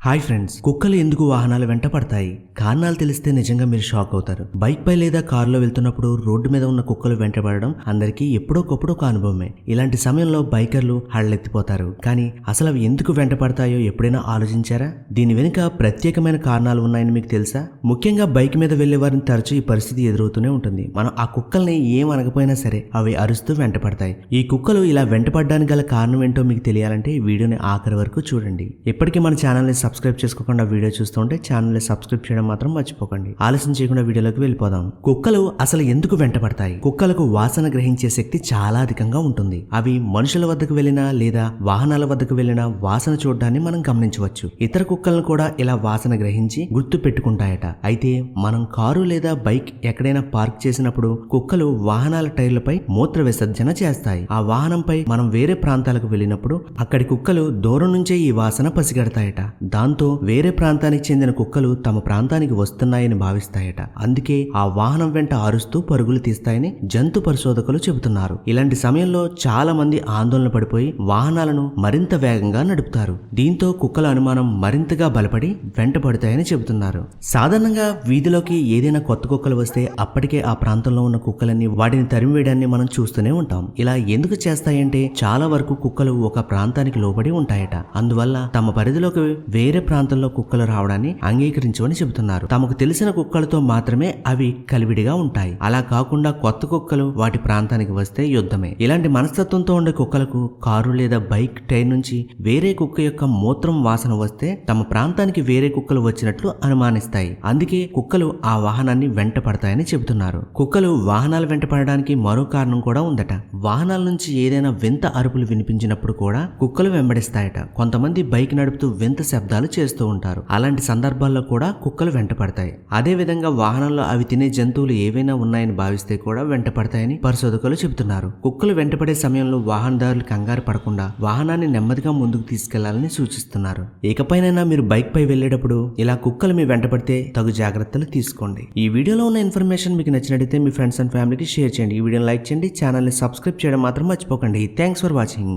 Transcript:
Hi friends, కుక్కలు ఎందుకు వాహనాలు వెంట పడతాయి? కారణాలు తెలిస్తే నిజంగా మీరు షాక్ అవుతారు. బైక్ పై లేదా కారులో వెళ్తున్నప్పుడు రోడ్డు మీద ఉన్న కుక్కలు వెంటబడడం అందరికీ ఎప్పుడోకప్పుడు ఒక అనుభవమే. ఇలాంటి సమయంలో బైకర్లు హళ్ళెత్తిపోతారు. కానీ అసలు అవి ఎందుకు వెంట పడతాయో ఎప్పుడైనా ఆలోచించారా? దీని వెనుక ప్రత్యేకమైన కారణాలు ఉన్నాయని మీకు తెలుసా? ముఖ్యంగా బైక్ మీద వెళ్లే వారిని తరచూ ఈ పరిస్థితి ఎదురవుతూనే ఉంటుంది. మనం ఆ కుక్కల్ని ఏం అనకపోయినా సరే అవి అరుస్తూ వెంట పడతాయి. ఈ కుక్కలు ఇలా వెంటపడడానికి గల కారణం ఏంటో మీకు తెలియాలంటే ఈ వీడియోని ఆఖరి వరకు చూడండి. ఇప్పటికీ మన ఛానల్ని సబ్స్క్రైబ్ చేసుకోకుండా వీడియో చూస్తుంటే ఛానల్ని సబ్స్క్రైబ్ చేయడం మాత్రం మర్చిపోకండి. ఆలస్యం చేయకుండా వీడియోలోకి వెళ్ళిపోదాం. కుక్కలు అసలు ఎందుకు వెంటపడతాయి? కుక్కలకు వాసన గ్రహించే శక్తి చాలా అధికంగా ఉంటుంది. అవి మనుషుల వద్దకు వెళ్ళినా లేదా వాహనాల వద్దకు వెళ్ళినా వాసన చూడడాన్ని మనం గమనించవచ్చు. ఇతర కుక్కలను కూడా ఇలా వాసన గ్రహించి గుర్తు పెట్టుకుంటాయట. అయితే మనం కారు లేదా బైక్ ఎక్కడైనా పార్క్ చేసినప్పుడు కుక్కలు వాహనాల టైర్లపై మూత్ర విసర్జన చేస్తాయి. ఆ వాహనంపై మనం వేరే ప్రాంతాలకు వెళ్ళినప్పుడు అక్కడి కుక్కలు దూరం నుంచే ఈ వాసన పసిగడతాయట. దాంతో వేరే ప్రాంతానికి చెందిన కుక్కలు తమ ప్రాంతానికి వస్తున్నాయని భావిస్తాయట. అందుకే ఆ వాహనం వెంట అరుస్తూ పరుగులు తీస్తాయని జంతు పరిశోధకులు చెబుతున్నారు. ఇలాంటి సమయంలో చాలా మంది ఆందోళన పడిపోయి వాహనాలను మరింత వేగంగా నడుపుతారు. దీంతో కుక్కల అనుమానం మరింతగా బలపడి వెంటపడతాయని చెబుతున్నారు. సాధారణంగా వీధిలోకి ఏదైనా కొత్త కుక్కలు వస్తే అప్పటికే ఆ ప్రాంతంలో ఉన్న కుక్కలన్నీ వాటిని తరిమివేయడాన్ని మనం చూస్తూనే ఉంటాం. ఇలా ఎందుకు చేస్తాయంటే చాలా వరకు కుక్కలు ఒక ప్రాంతానికి లోబడి ఉంటాయట. అందువల్ల తమ పరిధిలోకి వేరే ప్రాంతంలో కుక్కలు రావడాన్ని అంగీకరించమని చెబుతున్నారు. తమకు తెలిసిన కుక్కలతో మాత్రమే అవి కలివిడిగా ఉంటాయి. అలా కాకుండా కొత్త కుక్కలు వాటి ప్రాంతానికి వస్తే యుద్ధమే. ఇలాంటి మనస్తత్వంతో ఉండే కుక్కలకు కారు లేదా బైక్ టైర్ నుంచి వేరే కుక్క యొక్క మూత్రం వాసన వస్తే తమ ప్రాంతానికి వేరే కుక్కలు వచ్చినట్లు అనుమానిస్తాయి. అందుకే కుక్కలు ఆ వాహనాన్ని వెంట పడతాయని చెబుతున్నారు. కుక్కలు వాహనాలు వెంట పడడానికి మరో కారణం కూడా ఉందట. వాహనాల నుంచి ఏదైనా వింత అరుపులు వినిపించినప్పుడు కూడా కుక్కలు వెంబడిస్తాయట. కొంతమంది బైక్ నడుపుతూ వింత శబ్దాలు చేస్తూ ఉంటారు. అలాంటి సందర్భాల్లో కూడా కుక్కలు వెంట పడతాయి. అదే విధంగా వాహనంలో అవి తినే జంతువులు ఏవైనా ఉన్నాయని భావిస్తే కూడా వెంట పడతాయని పరిశోధకులు చెబుతున్నారు. కుక్కలు వెంటపడే సమయంలో వాహనదారులు కంగారు పడకుండా వాహనాన్ని నెమ్మదిగా ముందుకు తీసుకెళ్లాలని సూచిస్తున్నారు. ఇకపైనైనా మీరు బైక్ పై వెళ్లేటప్పుడు ఇలా కుక్కలు మీ వెంట పడితే తగు జాగ్రత్తలు తీసుకోండి. ఈ వీడియోలో ఉన్న ఇన్ఫర్మేషన్ మీకు నచ్చినట్లయితే మీ ఫ్రెండ్స్ అండ్ ఫ్యామిలీకి షేర్ చేయండి. ఈ వీడియోని లైక్ చేయండి. ఛానల్ని సబ్స్క్రైబ్ చేయడం మాత్రం మర్చిపోకండి. Thanks for watching.